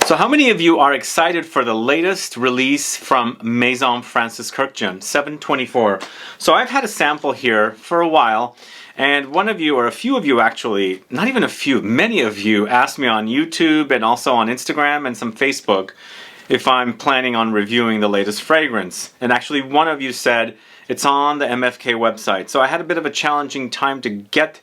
So how many of you are excited for the latest release from Maison Francis Kurkdjian 724? So I've had a sample here for a while, and one of you, or a few of you actually, not even a few, many of you asked me on YouTube and also on Instagram and some Facebook if I'm planning on reviewing the latest fragrance. And actually one of you said it's on the MFK website. So I had a bit of a challenging time to get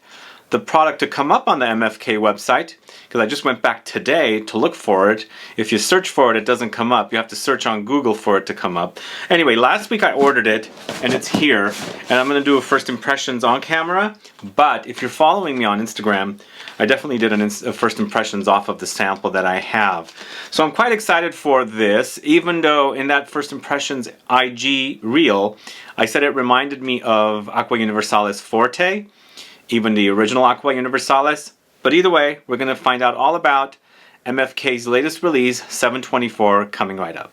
the product to come up on the MFK website, because I just went back today to look for it. If you search for it, it doesn't come up. You have to search on Google for it to come up. Anyway, last week I ordered it and it's here, and I'm going to do a first impressions on camera. But if you're following me on Instagram, I definitely did a first impressions off of the sample that I have. So I'm quite excited for this, even though in that first impressions IG reel, I said it reminded me of Aqua Universalis Forte, even the original Aqua Universalis. But either way, we're going to find out all about MFK's latest release, 724, coming right up.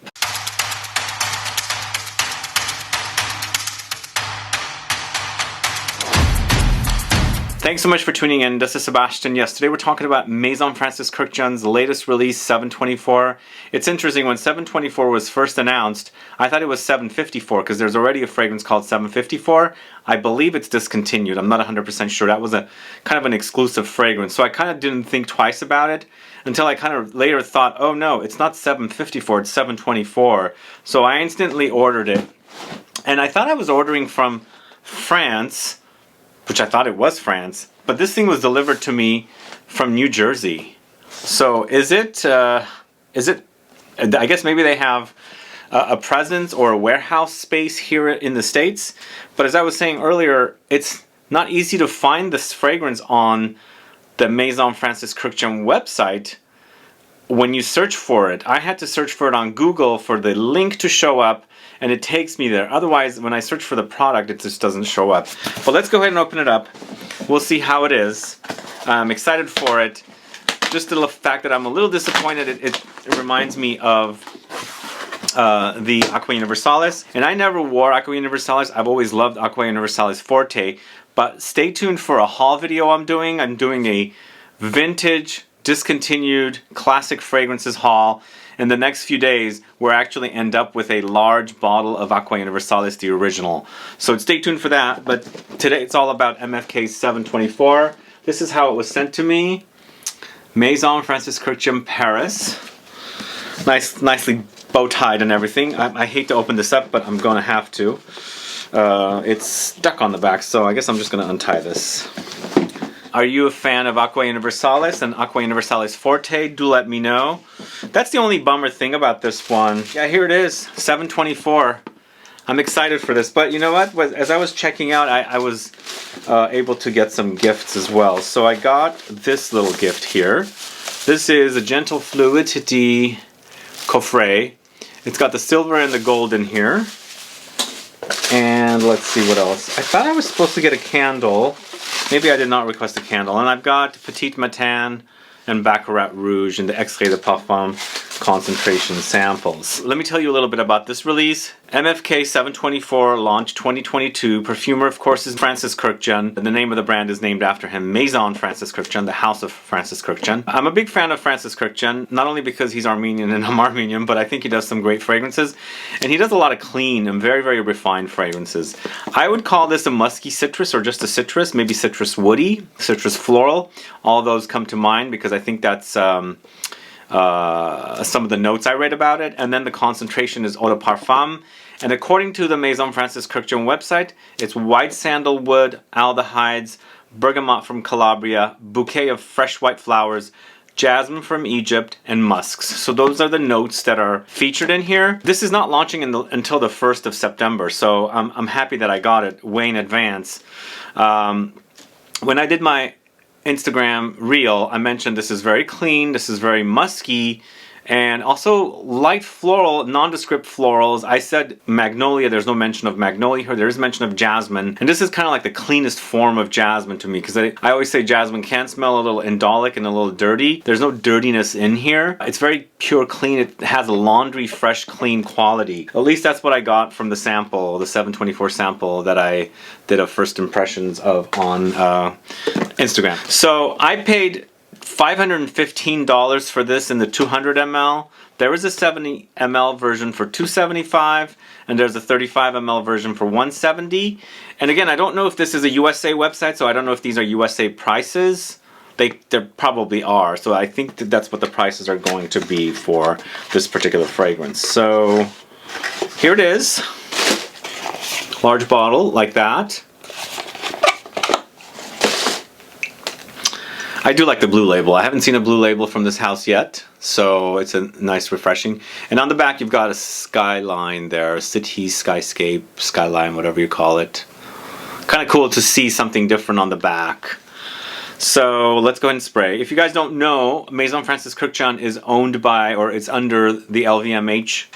Thanks so much for tuning in. This is Sebastian. Yes, today we're talking about Maison Francis Kurkdjian's latest release, 724. It's interesting, when 724 was first announced, I thought it was 754 because there's already a fragrance called 754. I believe it's discontinued. I'm not 100% sure. That was a kind of an exclusive fragrance. So I kind of didn't think twice about it until I kind of later thought, oh no, it's not 754, it's 724. So I instantly ordered it. And I thought I was ordering from France, which I thought it was France, but this thing was delivered to me from New Jersey. So is it, I guess maybe they have a presence or a warehouse space here in the States, but as I was saying earlier, it's not easy to find this fragrance on the Maison Francis Kurkdjian website. When you search for it, I had to search for it on Google for the link to show up, and it takes me there. Otherwise, when I search for the product, it just doesn't show up. But let's go ahead and open it up. We'll see how it is. I'm excited for it. Just the fact that I'm a little disappointed, it reminds me of the Aqua Universalis. And I never wore Aqua Universalis. I've always loved Aqua Universalis Forte. But stay tuned for a haul video I'm doing. I'm doing a vintage, discontinued, classic fragrances haul. In the next few days, we'll actually end up with a large bottle of Aqua Universalis, the original. So stay tuned for that, but today it's all about MFK's 724. This is how it was sent to me. Maison Francis Kurkdjian, Paris. Nicely bow-tied and everything. I hate to open this up, but I'm going to have to. It's stuck on the back, so I guess I'm just going to untie this. Are you a fan of Aqua Universalis and Aqua Universalis Forte? Do let me know. That's the only bummer thing about this one. Yeah, here it is, 724. I'm excited for this, but you know what? As I was checking out, I was able to get some gifts as well. So I got this little gift here. This is a Gentle Fluidity coffret. It's got the silver and the gold in here. And let's see what else. I thought I was supposed to get a candle. Maybe I did not request a candle. And I've got Petite Matin and Baccarat Rouge and the Extrait de Parfum concentration samples. Let me tell you a little bit about this release. MFK 724 launched 2022. Perfumer, of course, is Francis Kurkdjian. The name of the brand is named after him. Maison Francis Kurkdjian, the house of Francis Kurkdjian. I'm a big fan of Francis Kurkdjian, not only because he's Armenian and I'm Armenian, but I think he does some great fragrances. And he does a lot of clean and very, very refined fragrances. I would call this a musky citrus or just a citrus, maybe citrus woody, citrus floral. All those come to mind because I think that's some of the notes I read about it. And then the concentration is eau de parfum. And according to the Maison Francis Kurkdjian website, it's white sandalwood, aldehydes, bergamot from Calabria, bouquet of fresh white flowers, jasmine from Egypt, and musks. So those are the notes that are featured in here. This is not launching until the 1st of September, so I'm happy that I got it way in advance. When I did my Instagram reel, I mentioned this is very clean, this is very musky, and also light floral, nondescript florals. I said magnolia, there's no mention of magnolia here, there is mention of jasmine, and this is kind of like the cleanest form of jasmine to me, because I always say jasmine can smell a little indolic and a little dirty. There's no dirtiness in here. It's very pure clean. It has a laundry fresh clean quality. At least that's what I got from the sample, the 724 sample that I did a first impressions of on Instagram. So I paid $515 for this in the 200 ml. There is a 70 ml version for $275, and there's a 35 ml version for $170. And again, I don't know if this is a USA website, so I don't know if these are USA prices. They probably are, so I think that's what the prices are going to be for this particular fragrance. So here it is, large bottle like that. I do like the blue label. I haven't seen a blue label from this house yet, so it's a nice, refreshing. And on the back, you've got a skyline there, a city, skyscape, skyline, whatever you call it. Kind of cool to see something different on the back. So let's go ahead and spray. If you guys don't know, Maison Francis Kurkdjian is owned by, or it's under the LVMH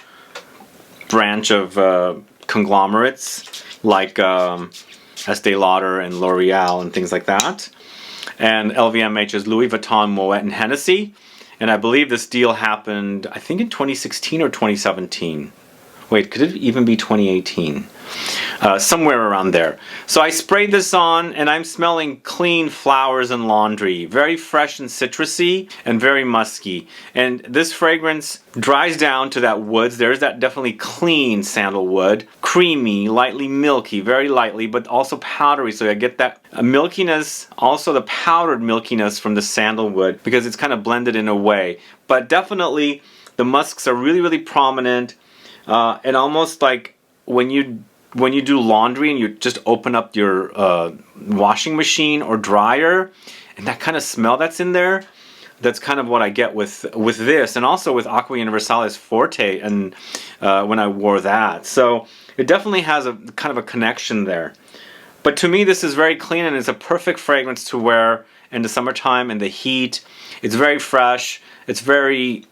branch of conglomerates like Estee Lauder and L'Oreal and things like that. And LVMH is Louis Vuitton, Moet, and Hennessy. And I believe this deal happened, I think in 2016 or 2017. Wait, could it even be 2018? Somewhere around there. So I sprayed this on, and I'm smelling clean flowers and laundry. Very fresh and citrusy, and very musky. And this fragrance dries down to that woods. There's that definitely clean sandalwood. Creamy, lightly milky, very lightly, but also powdery. So I get that milkiness, also the powdered milkiness from the sandalwood, because it's kind of blended in a way. But definitely, the musks are really, really prominent. And almost like when you do laundry and you just open up your washing machine or dryer, and that kind of smell that's in there, that's kind of what I get with this, and also with Aqua Universalis Forte, and when I wore that. So it definitely has a kind of a connection there. But to me, this is very clean, and it's a perfect fragrance to wear in the summertime in the heat. It's very fresh. It's very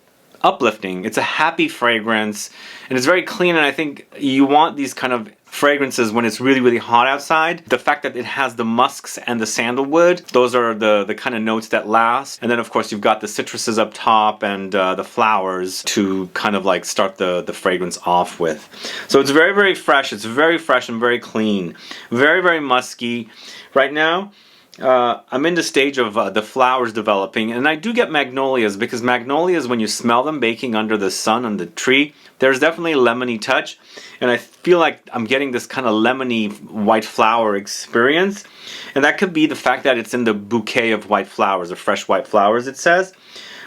uplifting. It's a happy fragrance, and it's very clean, and I think you want these kind of fragrances when it's really, really hot outside. The fact that it has the musks and the sandalwood, those are the kind of notes that last. And then of course you've got the citruses up top and the flowers to kind of like start the fragrance off with. So it's very, very fresh. It's very fresh and very clean. Very, very musky. Right now, I'm in the stage of the flowers developing, and I do get magnolias, because magnolias, when you smell them baking under the sun on the tree, there's definitely a lemony touch, and I feel like I'm getting this kind of lemony white flower experience, and that could be the fact that it's in the bouquet of white flowers, or fresh white flowers, it says.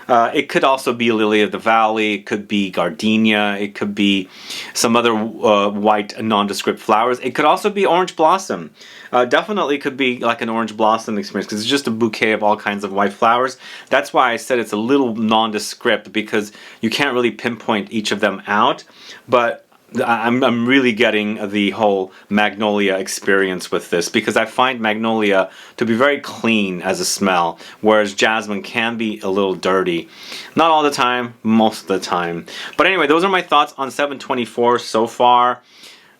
It could also be lily of the valley, it could be gardenia, it could be some other white nondescript flowers. It could also be orange blossom. Definitely could be like an orange blossom experience, because it's just a bouquet of all kinds of white flowers. That's why I said it's a little nondescript, because you can't really pinpoint each of them out. But I'm really getting the whole magnolia experience with this, because I find magnolia to be very clean as a smell, whereas jasmine can be a little dirty. Not all the time, most of the time. But anyway, those are my thoughts on 724 so far.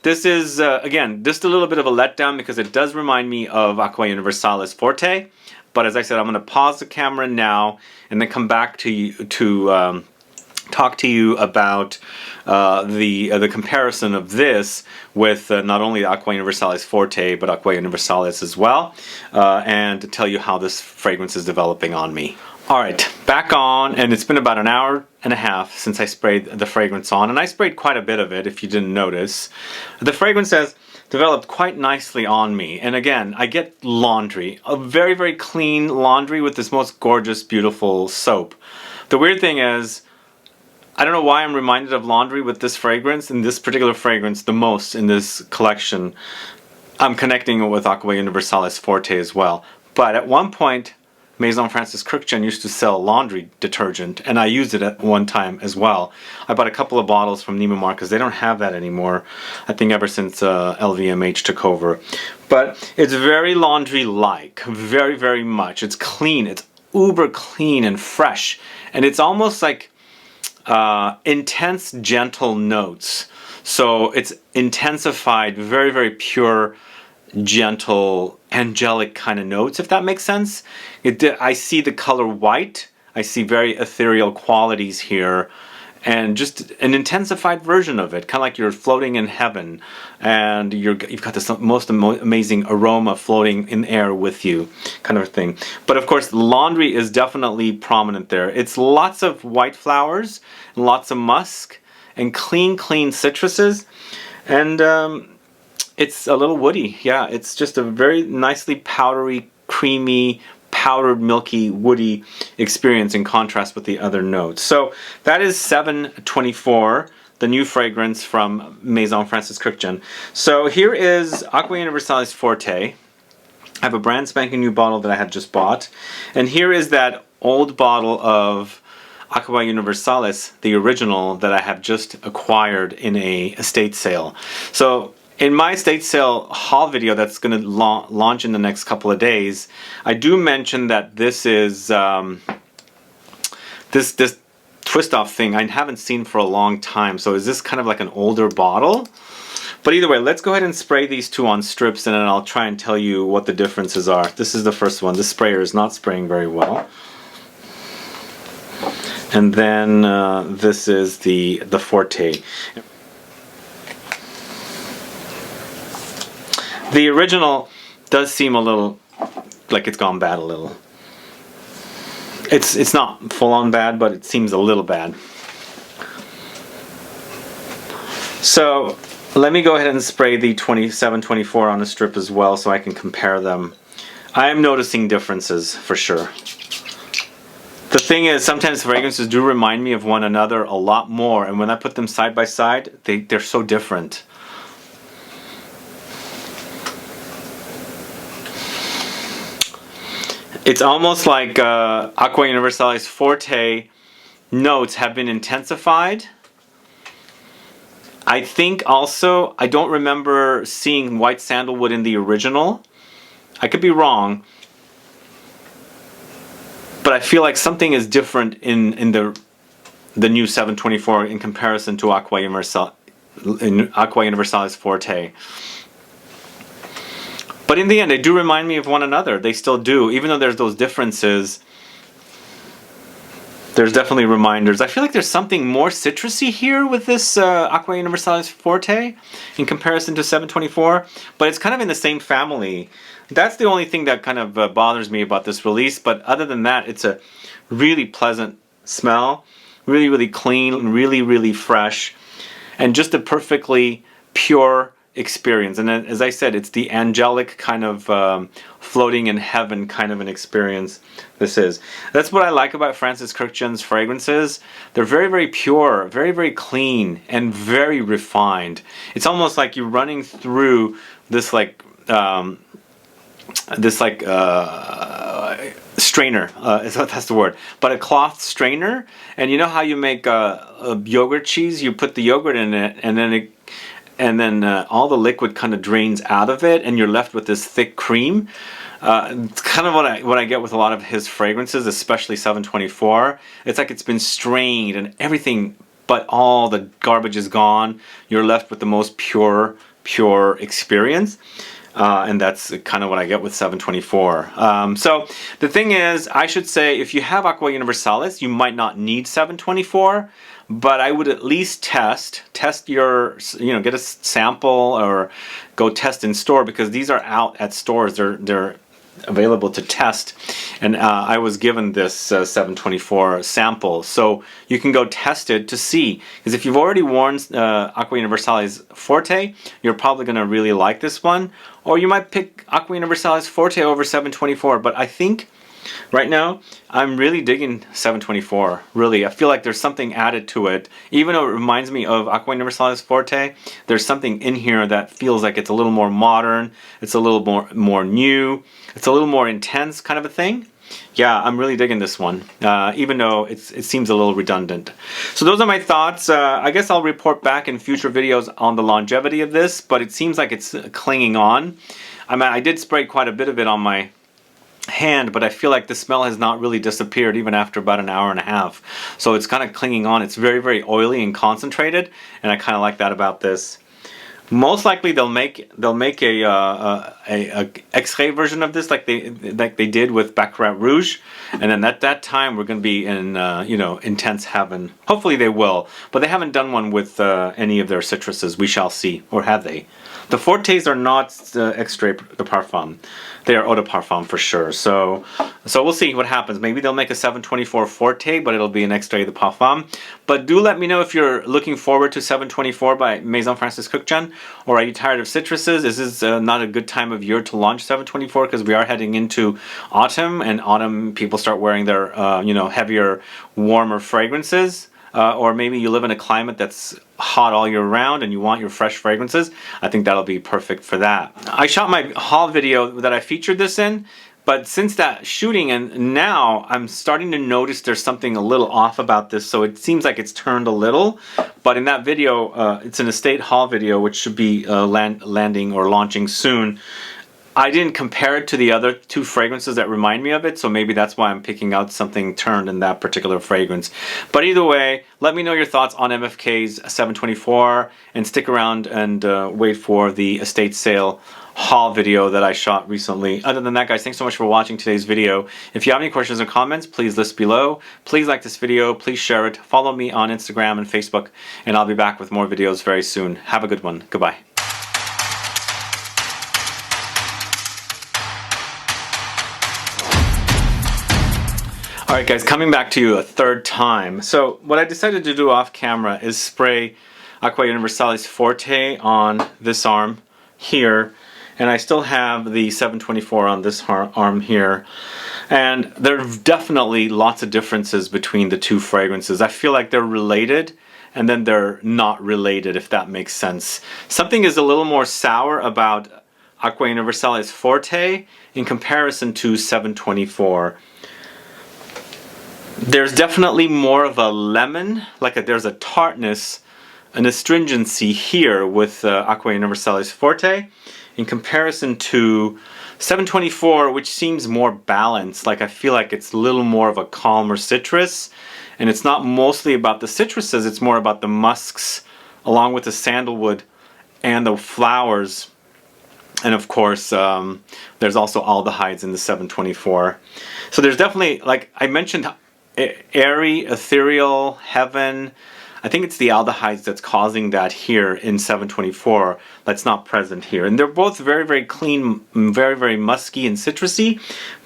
This is, again, just a little bit of a letdown, because it does remind me of Aqua Universalis Forte. But as I said, I'm going to pause the camera now and then come back to you to talk to you about the comparison of this with not only Aqua Universalis Forte, but Aqua Universalis as well, and to tell you how this fragrance is developing on me. Alright, back on, and it's been about an hour and a half since I sprayed the fragrance on, and I sprayed quite a bit of it, if you didn't notice. The fragrance has developed quite nicely on me, and again, I get laundry, a very, very clean laundry with this most gorgeous, beautiful soap. The weird thing is, I don't know why I'm reminded of laundry with this fragrance, and this particular fragrance the most in this collection. I'm connecting it with Aqua Universalis Forte as well. But at one point, Maison Francis Kurkdjian used to sell laundry detergent, and I used it at one time as well. I bought a couple of bottles from Neiman Marcus. They don't have that anymore, I think ever since LVMH took over. But it's very laundry-like, very, very much. It's clean, it's uber clean and fresh, and it's almost like intense, gentle notes. So it's intensified, very, very pure, gentle, angelic kind of notes, if that makes sense. I see the color white. I see very ethereal qualities here. and just an intensified version of it, kind of like you're floating in heaven, and you've got this most amazing aroma floating in air with you, kind of thing. But of course, laundry is definitely prominent there. It's lots of white flowers, lots of musk, and clean citruses, and it's a little woody. Yeah, it's just a very nicely powdery, creamy, powdered, milky, woody experience in contrast with the other notes. So that is 724, the new fragrance from Maison Francis Kurkdjian. So here is Aqua Universalis Forte. I have a brand spanking new bottle that I had just bought. And here is that old bottle of Aqua Universalis, the original, that I have just acquired in a estate sale. So in my estate sale haul video that's going to launch in the next couple of days, I do mention that this is this twist off thing I haven't seen for a long time. So is this kind of like an older bottle? But either way, let's go ahead and spray these two on strips, and then I'll try and tell you what the differences are. This is the first one. This sprayer is not spraying very well. And then this is the Forte. The original does seem a little like it's gone bad a little. It's not full on bad, but it seems a little bad. So let me go ahead and spray the 2724 on a strip as well so I can compare them. I am noticing differences for sure. The thing is, sometimes fragrances do remind me of one another a lot more, and when I put them side by side, they're so different. It's almost like Aqua Universalis Forte notes have been intensified. I think also, I don't remember seeing white sandalwood in the original. I could be wrong. But I feel like something is different in the new 724 in comparison to Aqua Universalis Forte. But in the end, they do remind me of one another. They still do. Even though there's those differences, there's definitely reminders. I feel like there's something more citrusy here with this Aqua Universalis Forte in comparison to 724. But it's kind of in the same family. That's the only thing that kind of bothers me about this release. But other than that, it's a really pleasant smell. Really, really clean. Really, really fresh. And just a perfectly pure experience. And then, as I said, it's the angelic kind of floating in heaven kind of an experience this is. That's what I like about Francis Kurkdjian's fragrances. They're very, very pure, very, very clean, and very refined. It's almost like you're running through this strainer, that's the word, but a cloth strainer. And you know how you make a yogurt cheese? You put the yogurt in it, and then all the liquid kind of drains out of it, and you're left with this thick cream. It's kind of what I get with a lot of his fragrances, especially 724. It's like it's been strained, and everything but all the garbage is gone. You're left with the most pure experience. And that's kind of what I get with 724. So the thing is, I should say, if you have Aqua Universalis, you might not need 724, but I would at least test your, get a sample or go test in store, because these are out at stores. They're available to test, and I was given this 724 sample, so you can go test it to see, because if you've already worn Aqua Universalis Forte, you're probably going to really like this one, or you might pick Aqua Universalis Forte over 724. But I think right now I'm really digging 724. Really, I feel like there's something added to it. Even though it reminds me of Aqua Universalis Forte, there's something in here that feels like it's a little more modern, it's a little more new, it's a little more intense kind of a thing. Yeah, I'm really digging this one, even though it seems a little redundant. So those are my thoughts. I guess I'll report back in future videos on the longevity of this, but it seems like it's clinging on. I mean, I did spray quite a bit of it on my hand, but I feel like the smell has not really disappeared even after about an hour and a half. So it's kind of clinging on. It's very, very oily and concentrated, and I kind of like that about this. Most likely they'll make a X-ray version of this, like they did with Baccarat Rouge, and then at that time we're going to be in you know, intense heaven. Hopefully they will, but they haven't done one with any of their citruses. We shall see, or have they? The Fortes are not Extrait de Parfum. They are Eau de Parfum for sure. So we'll see what happens. Maybe they'll make a 724 Forte, but it'll be an Extrait de Parfum. But do let me know if you're looking forward to 724 by Maison Francis Kurkdjian, or are you tired of citruses? Is this not a good time of year to launch 724? Because we are heading into autumn, and autumn people start wearing their you know, heavier, warmer fragrances. Or maybe you live in a climate that's hot all year round and you want your fresh fragrances. I think that'll be perfect for that. I shot my haul video that I featured this in, but since that shooting and now I'm starting to notice there's something a little off about this, so it seems like it's turned a little. But in that video, it's an estate haul video which should be landing or launching soon. I didn't compare it to the other two fragrances that remind me of it, so maybe that's why I'm picking out something turned in that particular fragrance. But either way, let me know your thoughts on MFK's 724, and stick around and wait for the estate sale haul video that I shot recently. Other than that, guys, thanks so much for watching today's video. If you have any questions or comments, please list below. Please like this video, please share it, follow me on Instagram and Facebook, and I'll be back with more videos very soon. Have a good one. Goodbye. Alright guys, coming back to you a third time. So what I decided to do off camera is spray Aqua Universalis Forte on this arm here, and I still have the 724 on this arm here. And there are definitely lots of differences between the two fragrances. I feel like they're related, and then they're not related, if that makes sense. Something is a little more sour about Aqua Universalis Forte in comparison to 724. There's definitely more of a lemon, there's a tartness, an astringency here with Aqua Universalis Forte in comparison to 724, which seems more balanced. Like I feel like it's a little more of a calmer citrus, and it's not mostly about the citruses, it's more about the musks along with the sandalwood and the flowers. And of course, there's also aldehydes in the 724. So there's definitely, like I mentioned, airy, ethereal, heaven. I think it's the aldehydes that's causing that here in 724 that's not present here. And they're both very, very clean, very, very musky and citrusy,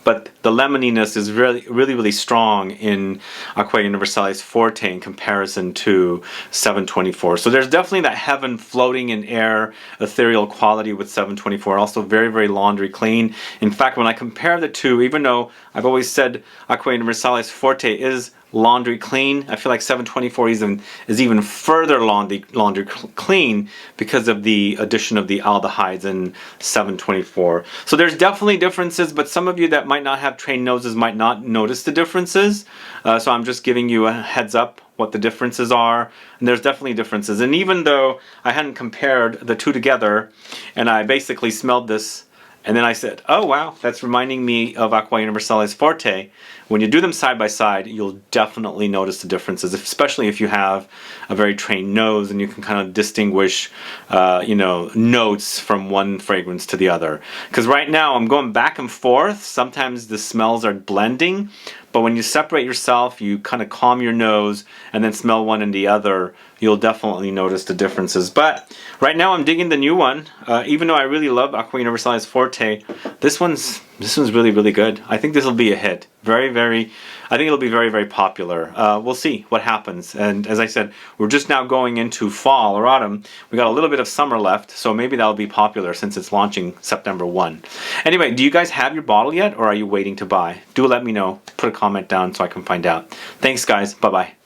but the lemoniness is really, really, really strong in Aqua Universalis Forte in comparison to 724. So there's definitely that heaven floating in air, ethereal quality with 724. Also very, very laundry clean. In fact, when I compare the two, even though I've always said Aqua Universalis Forte is laundry clean, I feel like 724 is even further laundry clean because of the addition of the aldehydes in 724. So there's definitely differences, but some of you that might not have trained noses might not notice the differences. So I'm just giving you a heads up what the differences are, and there's definitely differences. And even though I hadn't compared the two together, and I basically smelled this and then I said, oh wow, that's reminding me of Aqua Universalis Forte. When you do them side by side, you'll definitely notice the differences, especially if you have a very trained nose and you can kind of distinguish, you know, notes from one fragrance to the other. Because right now I'm going back and forth. Sometimes the smells are blending, but when you separate yourself, you kind of calm your nose and then smell one and the other, you'll definitely notice the differences. But right now I'm digging the new one. Even though I really love Aqua Universalis Forte, this one's really, really good. I think this will be a hit. I think it'll be very, very popular. We'll see what happens. And as I said, we're just now going into fall or autumn. We got a little bit of summer left, so maybe that'll be popular since it's launching September 1. Anyway, do you guys have your bottle yet, or are you waiting to buy? Do let me know. Put a comment down so I can find out. Thanks, guys. Bye-bye.